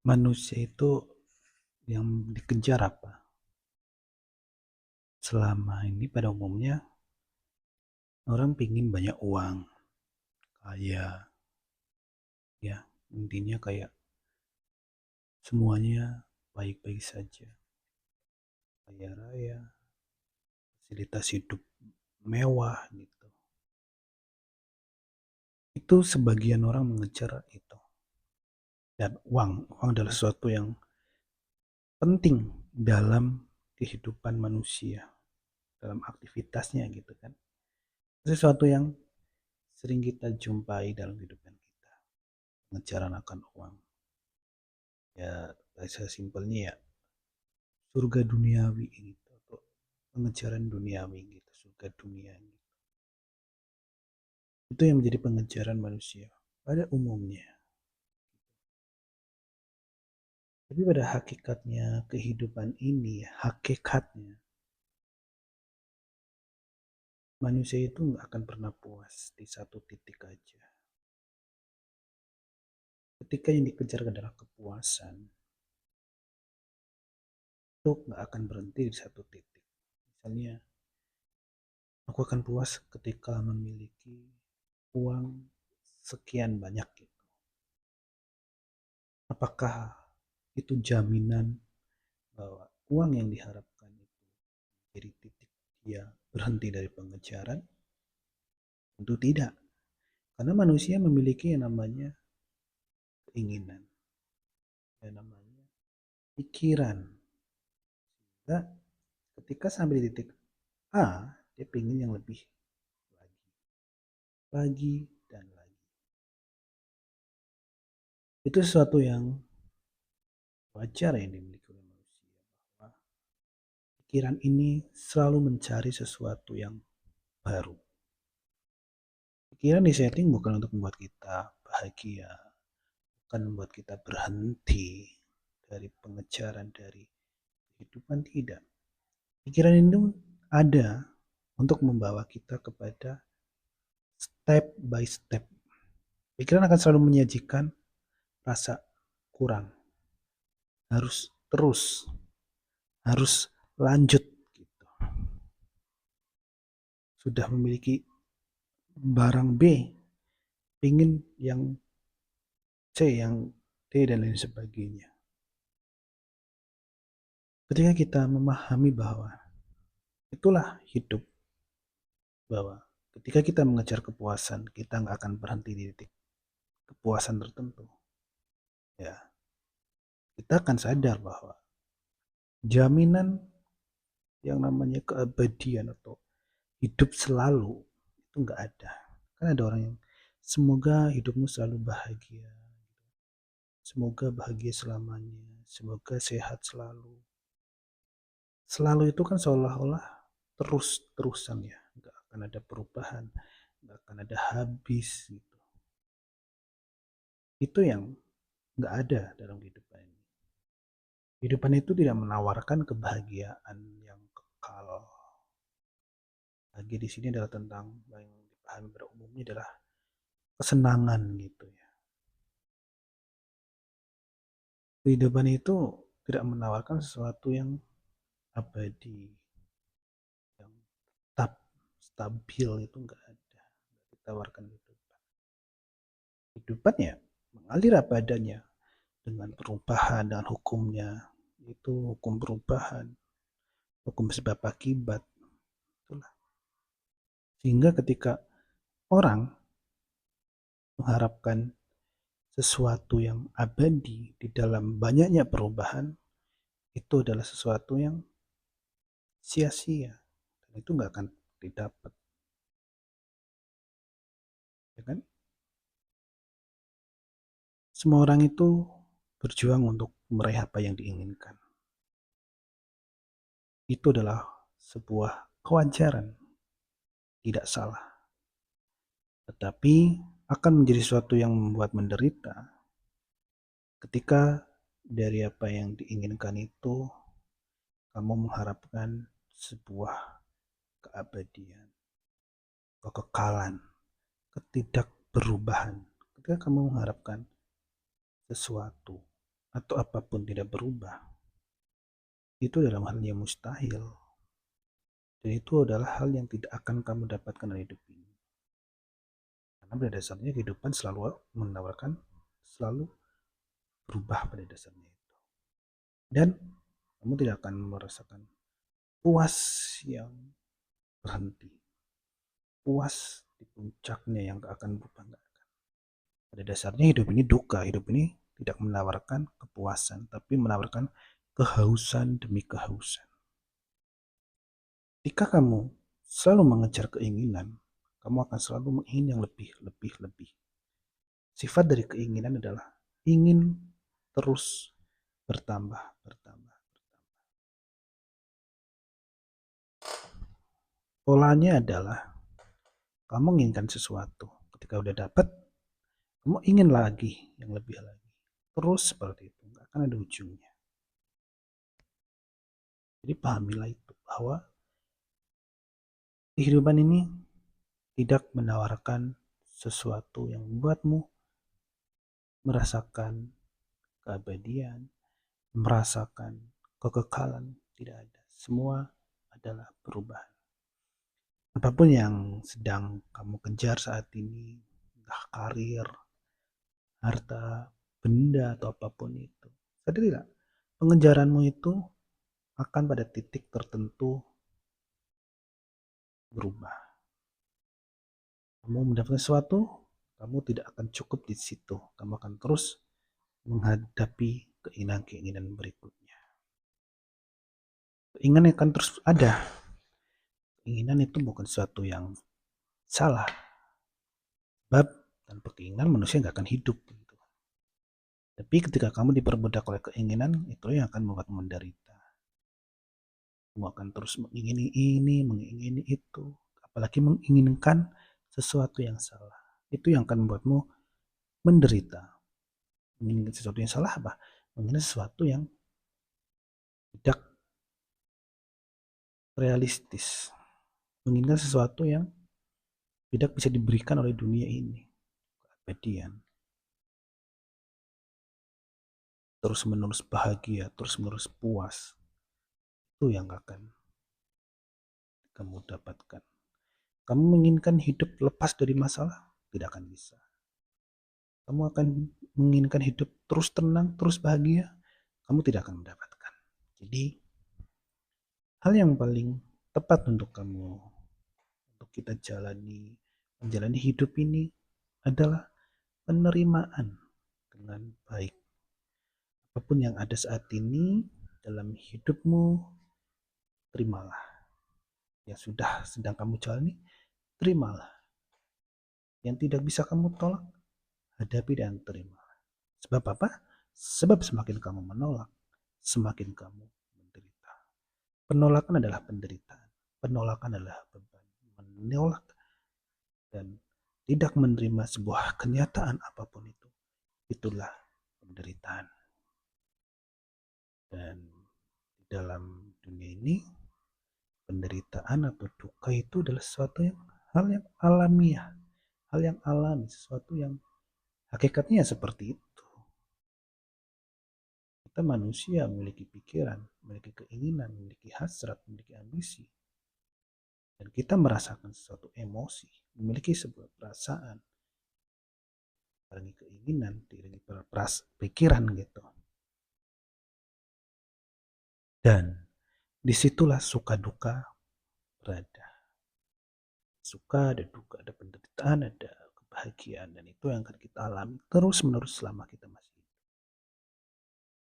Manusia itu yang dikejar apa? Selama ini pada umumnya orang pingin banyak uang, kaya, ya intinya kayak semuanya baik-baik saja, kaya raya, fasilitas hidup mewah gitu. Itu sebagian orang mengejar itu. Dan uang adalah sesuatu yang penting dalam kehidupan manusia, dalam aktivitasnya gitu kan. Sesuatu yang sering kita jumpai dalam kehidupan kita, pengejaran akan uang. Ya bahasa simpelnya ya surga duniawi gitu, atau pengejaran duniawi gitu, surga dunia gitu. Itu yang menjadi pengejaran manusia pada umumnya. Tapi pada hakikatnya kehidupan ini, hakikatnya manusia itu nggak akan pernah puas di satu titik aja. Ketika yang dikejar adalah kepuasan, itu nggak akan berhenti di satu titik. Misalnya, aku akan puas ketika memiliki uang sekian banyak gitu. Apakah itu jaminan bahwa uang yang diharapkan itu jadi titik dia berhenti dari pengejaran? Tentu tidak. Karena manusia memiliki yang namanya keinginan, yang namanya pikiran. Nah, ketika sampai di titik A, dia ingin yang lebih lagi, lagi dan lagi. Itu sesuatu yang wajar yang dimiliki oleh manusia, bahwa pikiran ini selalu mencari sesuatu yang baru. Pikiran disetting bukan untuk membuat kita bahagia, bukan membuat kita berhenti dari pengejaran, dari kehidupan, tidak. Pikiran itu ada untuk membawa kita kepada step by step. Pikiran akan selalu menyajikan rasa kurang, harus terus, harus lanjut gitu. Sudah memiliki barang B, ingin yang C, yang D, dan lain sebagainya. Ketika kita memahami bahwa itulah hidup, bahwa ketika kita mengejar kepuasan, kita nggak akan berhenti di titik kepuasan tertentu. Ya, kita akan sadar bahwa jaminan yang namanya keabadian atau hidup selalu itu nggak ada. Kan ada orang yang semoga hidupmu selalu bahagia, semoga bahagia selamanya, semoga sehat selalu. Selalu itu kan seolah-olah terus-terusan ya, nggak akan ada perubahan, nggak akan ada habis gitu. Itu yang nggak ada dalam kehidupan ini. Kehidupan itu tidak menawarkan kebahagiaan yang kekal. Bahagia di sini adalah tentang yang dipahami pada umumnya adalah kesenangan gitu ya. Kehidupan itu tidak menawarkan sesuatu yang abadi, yang tetap stabil, itu enggak ada. Ditawarkan kehidupan. Kehidupan ya mengalir apa adanya dengan perubahan dan hukumnya. Itu hukum perubahan, hukum sebab akibat. Itulah. Sehingga ketika orang mengharapkan sesuatu yang abadi di dalam banyaknya perubahan, itu adalah sesuatu yang sia-sia, dan itu nggak akan didapat, ya kan? Semua orang itu berjuang untuk meraih apa yang diinginkan. Itu adalah sebuah kewajaran, tidak salah. Tetapi akan menjadi sesuatu yang membuat menderita ketika dari apa yang diinginkan itu kamu mengharapkan sebuah keabadian, kekekalan, ketidakberubahan. Ketika kamu mengharapkan sesuatu atau apapun tidak berubah, itu dalam hal yang mustahil. Dan itu adalah hal yang tidak akan kamu dapatkan dari hidup ini. Karena pada dasarnya kehidupan selalu menawarkan, selalu berubah pada dasarnya itu. Dan kamu tidak akan merasakan puas yang berhenti. Puas di puncaknya yang akan berubah. Pada dasarnya hidup ini duka, hidup ini tidak menawarkan kepuasan, tapi menawarkan kehausan demi kehausan. Jika kamu selalu mengejar keinginan, kamu akan selalu ingin yang lebih, lebih, lebih. Sifat dari keinginan adalah ingin terus bertambah, bertambah. Polanya adalah kamu menginginkan sesuatu, ketika udah dapat, kamu ingin lagi, yang lebih lagi. Terus seperti itu, nggak akan ada ujungnya. Jadi pahamilah itu, bahwa kehidupan ini tidak menawarkan sesuatu yang membuatmu merasakan keabadian, merasakan kekekalan. Tidak ada. Semua adalah perubahan. Apapun yang sedang kamu kejar saat ini, entah karir, harta, benda, atau apapun itu. Sadar tidak? Pengejaranmu itu akan pada titik tertentu berubah. Kamu mendapatkan sesuatu, kamu tidak akan cukup di situ. Kamu akan terus menghadapi keinginan-keinginan berikutnya. Keinginan akan terus ada. Keinginan itu bukan sesuatu yang salah. Sebab tanpa keinginan manusia nggak akan hidup. Gitu. Tapi ketika kamu diperbudak oleh keinginan, itu yang akan membuat menderita. Kamu akan terus mengingini ini, mengingini itu. Apalagi menginginkan sesuatu yang salah. Itu yang akan membuatmu menderita. Menginginkan sesuatu yang salah apa? Menginginkan sesuatu yang tidak realistis. Menginginkan sesuatu yang tidak bisa diberikan oleh dunia ini. Keabadian. Terus menerus bahagia, terus menerus puas. Itu yang akan kamu dapatkan. Kamu menginginkan hidup lepas dari masalah? Tidak akan bisa. Kamu akan menginginkan hidup terus tenang, terus bahagia? Kamu tidak akan mendapatkan. Jadi, hal yang paling tepat untuk kamu, untuk kita menjalani hidup ini adalah penerimaan dengan baik. Apapun yang ada saat ini dalam hidupmu, terimalah. Yang sudah sedang kamu jalani, terimalah. Yang tidak bisa kamu tolak, hadapi dan terima. Sebab apa? Sebab semakin kamu menolak, semakin kamu menderita. Penolakan adalah penderitaan. Penolakan adalah beban. Menolak dan tidak menerima sebuah kenyataan apapun itu, itulah penderitaan. Dan di dalam dunia ini, penderitaan atau duka itu adalah sesuatu yang hal yang alamiah, hal yang alami, sesuatu yang hakikatnya seperti itu. Kita manusia memiliki pikiran, memiliki keinginan, memiliki hasrat, memiliki ambisi. Dan kita merasakan sesuatu emosi, memiliki sebuah perasaan, diiringi keinginan, diiringi pikiran gitu. Dan disitulah suka duka berada. Suka, ada duka, ada penderitaan, ada kebahagiaan. Dan itu yang akan kita alami terus menerus selama kita masih hidup.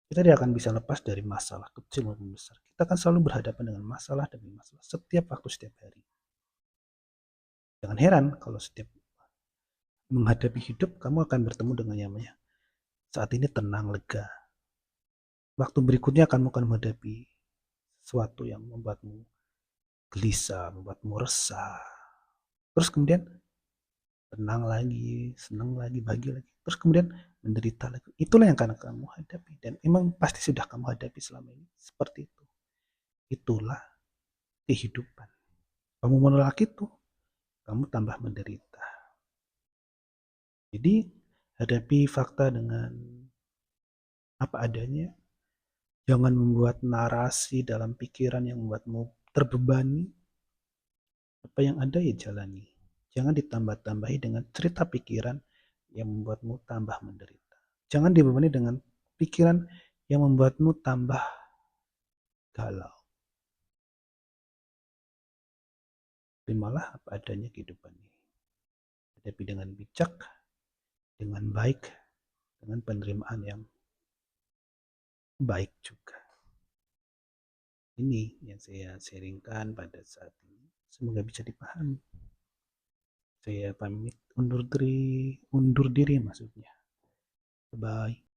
Kita tidak akan bisa lepas dari masalah kecil maupun besar. Kita akan selalu berhadapan dengan masalah demi masalah setiap waktu, setiap hari. Jangan heran kalau setiap menghadapi hidup, kamu akan bertemu dengan yang namanya saat ini tenang, lega. Waktu berikutnya kamu akan menghadapi sesuatu yang membuatmu gelisah, membuatmu resah. Terus kemudian tenang lagi, senang lagi, bahagia lagi. Terus kemudian menderita lagi. Itulah yang akan kamu hadapi. Dan emang pasti sudah kamu hadapi selama ini. Seperti itu. Itulah kehidupan. Kamu menolak itu, kamu tambah menderita. Jadi hadapi fakta dengan apa adanya. Jangan membuat narasi dalam pikiran yang membuatmu terbebani. Apa yang ada ya jalani. Jangan ditambah-tambahi dengan cerita pikiran yang membuatmu tambah menderita. Jangan dibebani dengan pikiran yang membuatmu tambah galau. Terimalah apa adanya kehidupan ini. Hadapi dengan bijak, dengan baik, dengan penerimaan yang baik juga. Ini yang saya sharingkan pada saat ini. Semoga bisa dipahami. Saya pamit undur diri maksudnya. Bye.